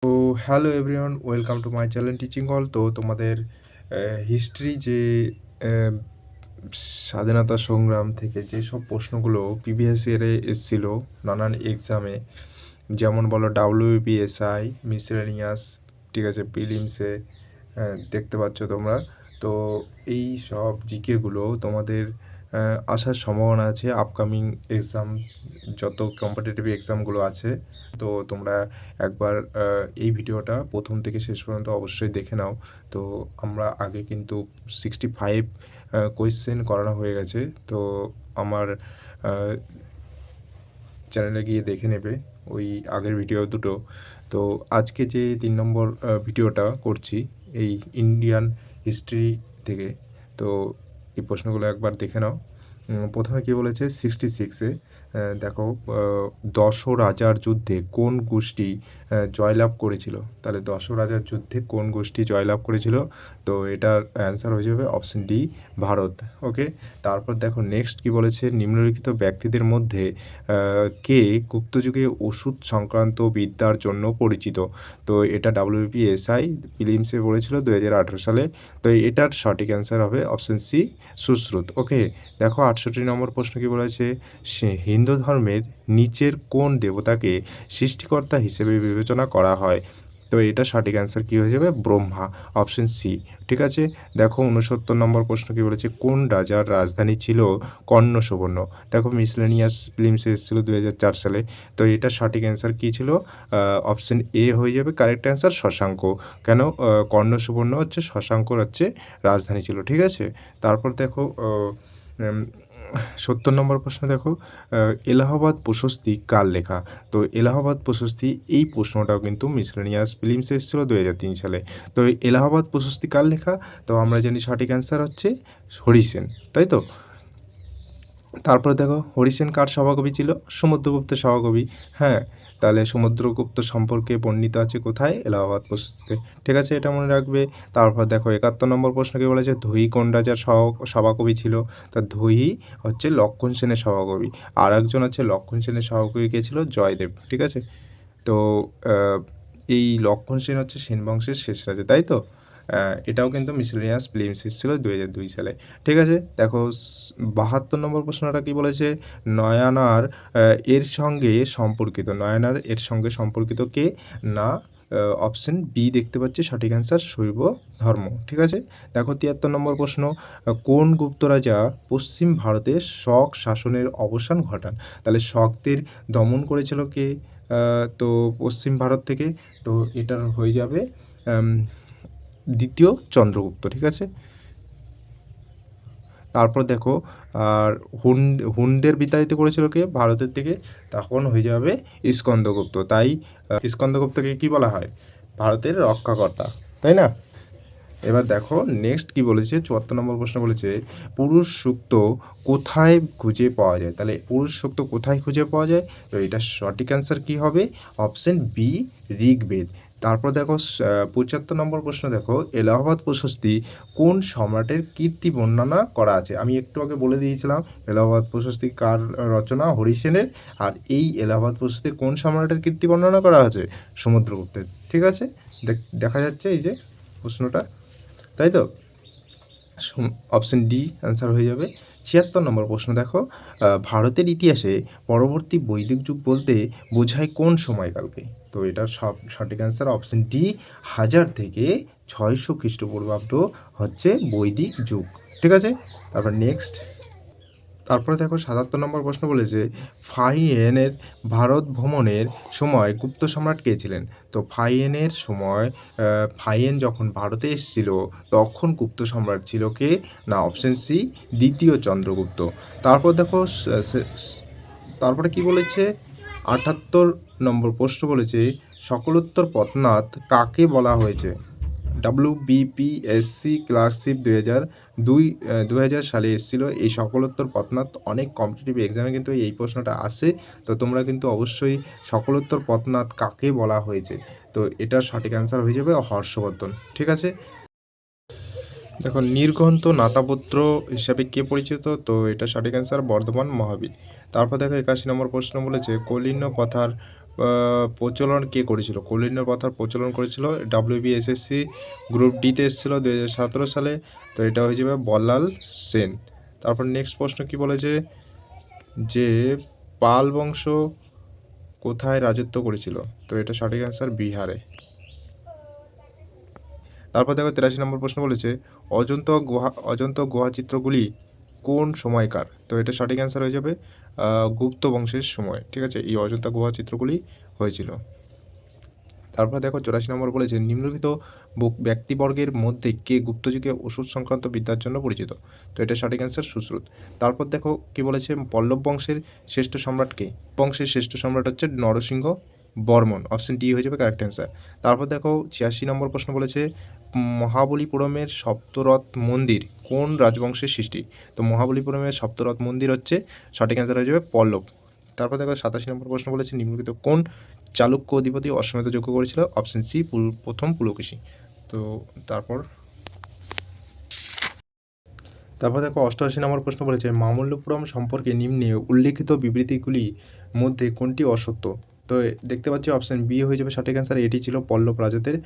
তো hello everyone, welcome to my channel teaching হল। তো তোমাদের হিস্ট্রি যে আহ, স্বাধীনতা সংগ্রাম থেকে যেসব প্রশ্নগুলো প্রিভিয়াস ইয়ারে এসেছিল নানান এক্সামে, যেমন বলো ডাব্লিউবিএসআই, মিসেলেনিয়াস, ঠিক আছে, প্রিলিমসে দেখতে পাচ্ছ তোমরা। তো এই সব জিকেগুলো তোমাদের আসার সম্ভাবনা আছে আপকামিং এক্সাম, যত কম্পিটিটিভ এক্সামগুলো আছে। তো তোমরা একবার এই ভিডিওটা প্রথম থেকে শেষ পর্যন্ত অবশ্যই দেখে নাও। তো আমরা আগে কিন্তু 65 কোয়েশ্চেন করানো হয়ে গেছে। তো আমার চ্যানেলে গিয়ে দেখে নেবে ওই আগের ভিডিও দুটো। তো আজকে যে 3 নম্বর ভিডিওটা করছি এই ইন্ডিয়ান হিস্ট্রি থেকে, তো এই প্রশ্নগুলো একবার দেখে নাও। প্রথমে কী বলেছে 66-এ, দেখো, দশরাজার যুদ্ধে কোন গোষ্ঠী জয়লাভ করেছিল। তাহলে দশরাজার যুদ্ধে কোন গোষ্ঠী জয়লাভ করেছিল? তো এটার অ্যান্সার হয়ে যাবে অপশন ডি, ভারত। ওকে, তারপর দেখো নেক্সট কী বলেছে, নিম্নলিখিত ব্যক্তিদের মধ্যে কে গুপ্তযুগে ওষুধ সংক্রান্ত বিদ্যার জন্য পরিচিত। তো এটা ডাব্লিউবিএসআই প্রিলিমসে বলেছিল 2018 সালে। তো এটার সঠিক অ্যান্সার হবে অপশন সি, সুশ্রুত। ওকে, দেখো 68 নম্বর প্রশ্ন কী বলেছে, হিন্দু ধর্মের নিচের কোন দেবতাকে সৃষ্টিকর্তা হিসেবে বিবেচনা করা হয়। তো এটা সঠিক অ্যান্সার কী হয়ে যাবে, ব্রহ্মা, অপশন সি। ঠিক আছে, দেখো 69 নম্বর প্রশ্ন কী বলেছে, কোন রাজার রাজধানী ছিল কর্ণ সুবর্ণ। দেখো মিসলেনিয়াস ফিল্মসে এসেছিল 2004 সালে। তো এটার সঠিক অ্যান্সার কী ছিল, অপশন এ হয়ে যাবে কারেক্ট অ্যান্সার, শশাঙ্ক। কেন, কর্ণ সুবর্ণ হচ্ছে শশাঙ্কর হচ্ছে রাজধানী ছিল। ঠিক আছে, তারপর দেখো 70 নম্বর প্রশ্ন দেখো, এলাহাবাদ প্রশস্তি কার লেখা। তো এলাহাবাদ প্রশস্তি, এই প্রশ্নটাও কিন্তু মিসলেনিয়াস ফিল্মসে এসেছিলো 2003 সালে। তো এলাহাবাদ প্রশস্তি কার লেখা? তো আমরা জানি সঠিক অ্যান্সার হচ্ছে হরিসেন, তাই তো। তারপরে দেখো হরিসেন কার সভাকবি ছিল? সমুদ্রগুপ্তের সভাকবি। হ্যাঁ, তাহলে সমুদ্রগুপ্ত সম্পর্কে বর্ণিত আছে কোথায়? এলাহাবাদ প্রশস্তিতে। ঠিক আছে, এটা মনে রাখবে। তারপর দেখো 71 নম্বর প্রশ্নকে বলেছে ধুই কোন রাজার সভাকবি ছিল। তা ধুই হচ্ছে লক্ষণ সেনের সভাকবি। আর একজন আছে লক্ষণ সেনের সভাকবি কে ছিল? জয়দেব। ঠিক আছে, তো এই লক্ষণ সেন হচ্ছে সেন বংশের শেষ রাজা, তাই তো। এটাও কিন্তু মিসেলেনিয়াস ফিল্মস এসেছিল 2002 সালে। ঠিক আছে, দেখো 72 নম্বর প্রশ্নটা কি বলেছে, নয়ানার এর সঙ্গে সম্পর্কিত, নয়ানার এর সঙ্গে সম্পর্কিত কে? না, অপশন বি দেখতে পাচ্ছি সঠিক অ্যান্সার, শৈব ধর্ম। ঠিক আছে, দেখো 73 নম্বর প্রশ্ন, কোন গুপ্ত রাজা পশ্চিম ভারতে শক শাসনের অবসান ঘটান। তাহলে শকদের দমন করেছিল কে? তো পশ্চিম ভারত থেকে। তো এটার হয়ে যাবে দ্বিতীয় চন্দ্রগুপ্ত। ঠিক আছে, তারপর দেখো আর হুনদের বিতাড়িত করেছিল কে ভারতের থেকে? তখন হয়ে যাবে স্কন্দগুপ্ত। তাই স্কন্দগুপ্তকে কি বলা হয়? ভারতের রক্ষাকর্তা, তাই না। এবার দেখো নেক্সট কি বলেছে, 74 নম্বর প্রশ্ন বলেছে পুরুষ সূক্ত কোথায় খুঁজে পাওয়া যায়। তাহলে পুরুষ সূক্ত কোথায় খুঁজে পাওয়া যায়? তো এটা সঠিক অ্যান্সার কি হবে, অপশন বি, ঋগ্বেদ। তারপর দেখো 75 নম্বর প্রশ্ন দেখো, এলাহাবাদ প্রশস্তি কোন সম্রাটের কীর্তি বর্ণনা করা আছে। আমি একটু আগে বলে দিয়েছিলাম এলাহাবাদ প্রশস্তি কার রচনা, হরিসেনের। আর এই এলাহাবাদ প্রশস্তি কোন সম্রাটের কীর্তি বর্ণনা করা আছে? সমুদ্রগুপ্তের। ঠিক আছে, দেখা যাচ্ছে এই যে প্রশ্নটা, তাই তো। অপশন ডি অ্যান্সার হয়ে যাবে। 76 নম্বর প্রশ্ন দেখো, ভারতের ইতিহাসে পরবর্তী বৈদিক যুগ বলতে বোঝায় কোন সময়কালকে। তো এটার সঠিক অ্যান্সার অপশন ডি, 1000 থেকে 600 খ্রিস্টপূর্বাব্দ হচ্ছে বৈদিক যুগ। ঠিক আছে, তারপর নেক্সট, তারপরে দেখো 77 নম্বর প্রশ্ন বলেছে ফাহিয়েনের ভারত ভ্রমণের সময় গুপ্ত সম্রাট কে ছিলেন। তো ফাহিয়েনের সময় ফাহিয়েন যখন ভারতে এসেছিল তখন গুপ্ত সম্রাট ছিল কে? না, অপশন সি, দ্বিতীয় চন্দ্রগুপ্ত। তারপর দেখো তারপরে কি বলেছে, 78 নম্বর প্রশ্ন বলেছে সকলোত্তর পথনাথ কাকে বলা হয়েছে। WBPSC ক্লার্কশিপ 2000 সালে এসেছিলো এই সকলোত্তর পথনাথ। অনেক কম্পিটিটিভ এক্সামে কিন্তু এই প্রশ্নটা আসে। তো তোমরা কিন্তু অবশ্যই সকলোত্তর পথনাথ কাকে বলা হয়েছে, তো এটার সঠিক অ্যান্সার হয়ে যাবে হর্ষবর্ধন। ঠিক আছে, দেখো নীলকণ্ঠ নাতাপুত্র হিসাবে কে পরিচিত। তো এটা সঠিক অ্যান্সার বর্ধমান মহাবীর। তারপর দেখো 81 নম্বর প্রশ্ন বলেছে কলিন্য প্রথার প্রচলন কে করেছিল? কলিন্য প্রথার প্রচলন করেছিল WBSSC গ্রুপ ডিতে এসেছিলো 2017 সালে। তো এটা হয়ে যাবে বল্লাল সেন। তারপর নেক্সট প্রশ্ন কি বলেছে যে পাল বংশ কোথায় রাজত্ব করেছিল? তো এটা সঠিক অ্যান্সার বিহারে। তারপর দেখো 83 নম্বর প্রশ্ন বলেছে অজন্তা গুহা চিত্রগুলি কোন সময়কার? তো এটা সঠিক অ্যান্সার হয়ে যাবে গুপ্ত বংশের সময়। ঠিক আছে, এই অজন্তা গুহা চিত্রগুলি হয়েছিল। তারপর দেখো 84 নম্বর বলেছে নিম্নলিখিত ব্যক্তিবর্গের মধ্যে কে গুপ্তযুগে ওষুধ সংক্রান্ত বিদ্যার জন্য পরিচিত? তো এটা সঠিক অ্যান্সার সুশ্রুত। তারপর দেখো কি বলেছে পল্লব বংশের শ্রেষ্ঠ সম্রাট কে? বংশের শ্রেষ্ঠ সম্রাট হচ্ছে নরসিংহ বর্মন। অপশন ডি হয়ে যাবে কারেক্ট অ্যান্সার। তারপর দেখো 86 নম্বর প্রশ্ন বলেছে মহাবলীপুরমের সপ্তরথ মন্দির কোন রাজবংশের সৃষ্টি? তো মহাবলীপুরমের সপ্তরথ মন্দির হচ্ছে সঠিক অ্যান্সার হয়ে যাবে পল্লব। তারপর দেখো 87 নম্বর প্রশ্ন বলেছে নিম্নলিখিত কোন চালুক্য অধিপতি অশ্বমেধ যজ্ঞ করেছিল? অপশন সি প্রথম পুলকেশী। তো তারপর দেখো 88 নম্বর প্রশ্ন বলেছে মামল্লপুরম সম্পর্কে নিম্নে উল্লেখিত বিবৃতিগুলির মধ্যে কোনটি অসত্য? তো দেখতে পাচ্ছি অপশন বি হয়ে যাবে সঠিক অ্যান্সার। এটি ছিল পল্লব রাজাদের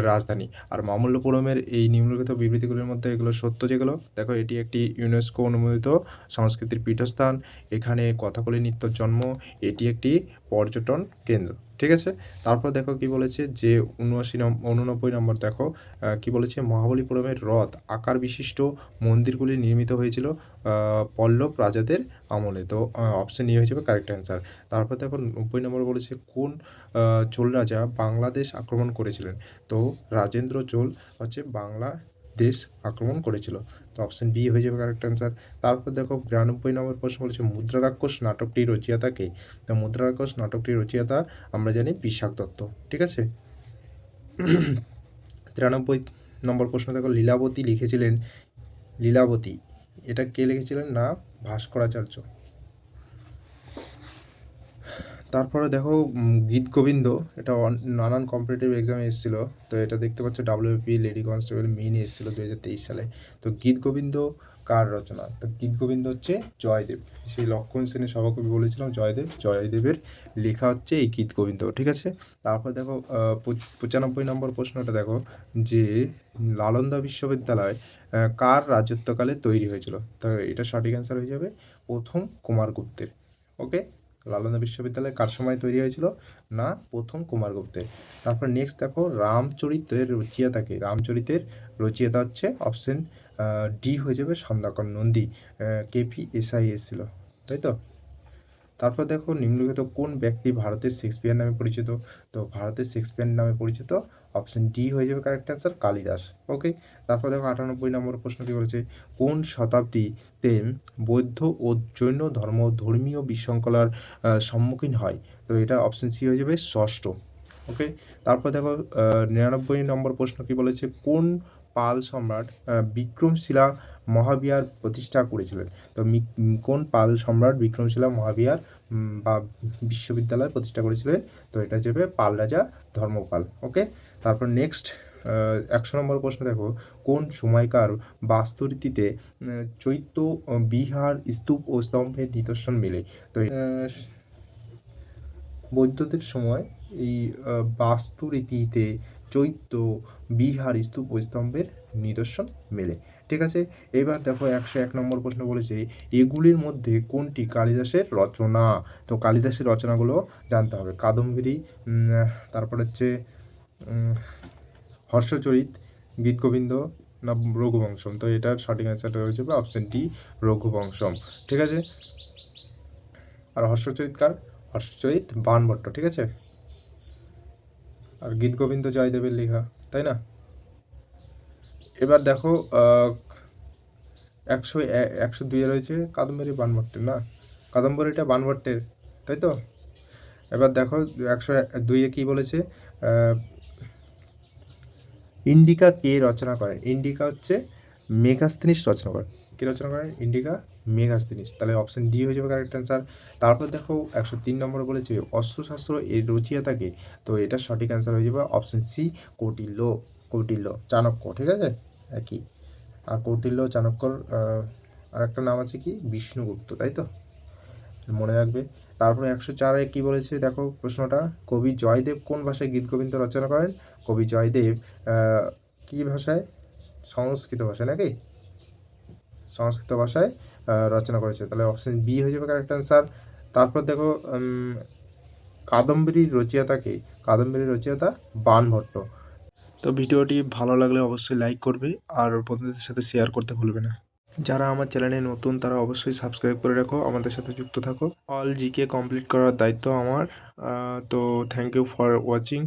রাজধানী। আর মামল্লপুরমের এই নিম্নলিখিত বিবৃতিগুলির মধ্যে এগুলো সত্য যেগুলো দেখো, এটি একটি ইউনেস্কো অনুমোদিত সংস্কৃতির পীঠস্থান, এখানে কথাকলি নৃত্যর জন্ম, এটি একটি পর্যটন কেন্দ্র। ঠিক আছে, তারপর দেখো কি বলেছে যে 89 নম্বর দেখো কি বলেছে মহাবলীপুরমের হ্রদ আকার বিশিষ্ট মন্দিরগুলি নির্মিত হয়েছিল পল্লব রাজাদের আমলে। তো অপশন এ হয়ে যাবে কারেক্ট অ্যান্সার। তারপর দেখো 90 নম্বর বলেছে কোন চোল রাজা বাংলাদেশ আক্রমণ করেছিলেন? তো রাজেন্দ্র চোল হচ্ছে বাংলাদেশ আক্রমণ করেছিল। তো অপশন বি হয়ে যাবে কারেক্ট অ্যান্সার। তারপর দেখো 92 নম্বর প্রশ্ন বলেছে মুদ্রা রাক্ষস নাটকটি রচয়িতা কে? তো মুদ্রা রাক্ষস নাটকটির রচয়িতা আমরা জানি বিশাখ দত্ত। ঠিক আছে, 93 নম্বর প্রশ্ন দেখো লীলাবতী লিখেছিলেন, লীলাবতী এটা কে লিখেছিলেন? না ভাস্করাচার্য। তারপরে দেখো গীত গোবিন্দ, এটা নানান কম্পিটিটিভ এক্সামে এসেছিলো। তো এটা দেখতে পাচ্ছ WP লেডি কনস্টেবল মেইনে এসেছিলো 2023 সালে। তো গীত গোবিন্দ কার রচনা? তো গীত গোবিন্দ হচ্ছে জয়দেব। সেই লক্ষণ সেনের সভাকবি বলেছিলাম জয়দেবের লেখা হচ্ছে এই গীত গোবিন্দ। ঠিক আছে, তারপর দেখো 95 নম্বর প্রশ্নটা দেখো যে নালন্দা বিশ্ববিদ্যালয় কার রাজত্বকালে তৈরি হয়েছিল? তো এটা সঠিক অ্যান্সার হয়ে যাবে প্রথম কুমারগুপ্তের। ওকে, নালন্দা বিশ্ববিদ্যালয় কার সময় তৈরি হয়েছিল? না প্রথম কুমারগুপ্তের। তারপর নেক্সট দেখো রামচরিতের রচয়িতাকে? রামচরিতের রচয়িতা হচ্ছে অপশন ডি হয়ে যাবে সন্ধ্যাকর নন্দী। KPSI এসেছিল, তাই তো। তারপর দেখো নিম্নলিখিত কোন ব্যক্তি ভারতের শেক্সপিয়ার নামে পরিচিত? তো ভারতের শেক্সপিয়ার নামে পরিচিত অপশন ডি হয়ে যাবে কারেক্ট অ্যান্সার কালিদাস। ওকে, তারপর দেখো 98 নম্বর প্রশ্ন কী বলেছে কোন শতাব্দীতে বৌদ্ধ ও জৈন ধর্মীয় বিশৃঙ্খলার সম্মুখীন হয়? তো এটা অপশন সি হয়ে যাবে ষষ্ঠ। ওকে, তারপর দেখো 99 নম্বর প্রশ্ন কী বলেছে কোন পাল সম্রাট বিক্রমশিলা মহাবিহার প্রতিষ্ঠা করেছিলেন? তো কোন পাল সম্রাট বিক্রমশিলা মহাবিহার বা বিশ্ববিদ্যালয় প্রতিষ্ঠা করেছিলেন? তো এটা যাবে পাল রাজা ধর্মপাল। ওকে, তারপর নেক্সট 100 নম্বর প্রশ্ন দেখো কোন সময়কার বাস্তুরীতিতে চৈত্য বিহার স্তূপ ও স্তম্ভের নিদর্শন মেলে? তো বৌদ্ধদের সময় এই বাস্তুরীতিতে চৈত্য বিহার স্তূপ ও স্তম্ভের নিদর্শন মেলে। ঠিক আছে, এবার দেখো 101 নম্বর প্রশ্ন বলেছে এগুলির মধ্যে কোনটি কালিদাসের রচনা? তো কালিদাসের রচনাগুলো জানতে হবে। কাদম্বরী, তারপর হচ্ছে হর্ষচরিত, গীতগোবিন্দ না রঘুবংশম? তো এটার সঠিক অ্যান্সারটা হয়ে যাবে অপশন ডি রঘুবংশম। ঠিক আছে, আর হর্ষচরিত বাণভট্ট। ঠিক আছে, আর গীতগোবিন্দ জয়দেবের লেখা, তাই না। এবার দেখো 102 রয়েছে কাদম্বরী বাণভট্টের, না কাদম্বরীটা বাণভট্টের, তাই তো। এবার দেখো 102 কী বলেছে ইন্ডিকা কে রচনা করেন? ইন্ডিকা হচ্ছে মেগাস্তিনিস রচনা করেন। কে রচনা করেন? Indica Megasthenes. তাহলে অপশন ডি হয়ে যাবে কারেক্ট অ্যান্সার। তারপর দেখো 103 নম্বরে বলেছে অস্ত্রশাস্ত্র এর রচয়িতাকে? তো এটা সঠিক অ্যান্সার হয়ে যাবে অপশন সি কৌটিল্য চাণক্য। ঠিক আছে, একই। আর কৌটিল্য চাণক্যর আর একটা নাম আছে কি বিষ্ণুগুপ্ত, তাই তো। মনে রাখবে। তারপরে 104-এ কী বলেছে দেখো প্রশ্নটা, কবি জয়দেব কোন ভাষায় গীতগোবিন্দ রচনা করেন? কবি জয়দেব কী ভাষায়? সংস্কৃত ভাষায় নাকি? সংস্কৃত ভাষায় রচনা করেছে। তাহলে অপশন বি হয়ে যাবে কারেক্ট অ্যান্সার। তারপর দেখো কাদম্বরীর রচয়িতা কে? কাদম্বরীর রচয়িতা বাণভট্ট। তো ভিডিওটি ভালো লাগলে অবশ্যই লাইক করবে আর বন্ধুদের সাথে শেয়ার করতে ভুলবে না। যারা আমার চ্যানেলে নতুন তারা অবশ্যই সাবস্ক্রাইব করে রাখো, আমাদের সাথে যুক্ত থাকো। অল জিকে কমপ্লিট করার দায়িত্ব আমার। তো থ্যাংক ইউ ফর ওয়াচিং।